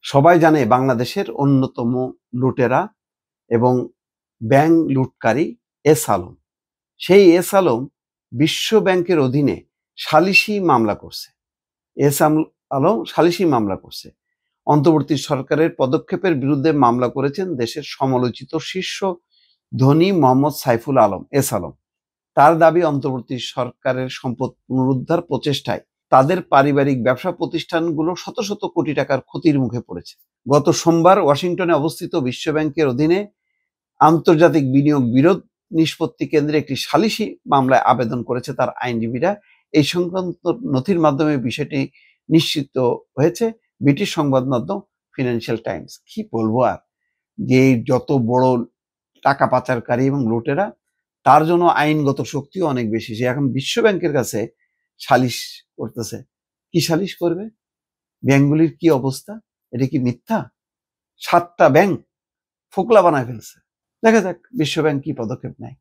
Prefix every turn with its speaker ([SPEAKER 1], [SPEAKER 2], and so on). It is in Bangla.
[SPEAKER 1] সবাই জানে বাংলাদেশের অন্যতম লুটেরা এবং ব্যাংক লুটকারী এস আলম। সেই এস আলম বিশ্ব ব্যাংকের অধীনে সালিসি মামলা করছে। আলম সালিসি মামলা করছে। অন্তর্বর্তী সরকারের পদক্ষেপের বিরুদ্ধে মামলা করেছেন দেশের সমালোচিত শীর্ষ ধনী মোহাম্মদ সাইফুল আলম এস আলম। তার দাবি, অন্তর্বর্তী সরকারের সম্পদ পুনরুদ্ধার প্রচেষ্টায় তাদের পারিবারিক ব্যবসা প্রতিষ্ঠানগুলো শত শত কোটি টাকার ক্ষতির মুখে পড়েছে। গত সোমবার ওয়াশিংটনে অবস্থিত বিশ্ব ব্যাংকের অধীনে আন্তর্জাতিক বিনিয়োগ বিরোধ নিষ্পত্তি কেন্দ্রে একটি সালিসি মামলায় আবেদন করেছে তার আইনজীবীরা। এই সংক্রান্ত নথির মাধ্যমে বিষয়টি নিশ্চিত হয়েছে ব্রিটিশ সংবাদ মাধ্যম ফিনান্সিয়াল টাইমস। কি বলবো আর, যে যত বড় টাকা পাচারকারী এবং লুটেরা, তার জন্য আইনগত শক্তিও অনেক বেশি। সে এখন বিশ্ব ব্যাংকের কাছে সালিশ করতেছে। কি সালিশ করবে? ব্যাংকগুলির কি অবস্থা? এটা কি মিথ্যা? 7টা ব্যাংক ফোকলা বানায় ফেলছে। দেখা যাক বিশ্ব ব্যাংক কি পদক্ষেপ নেয়।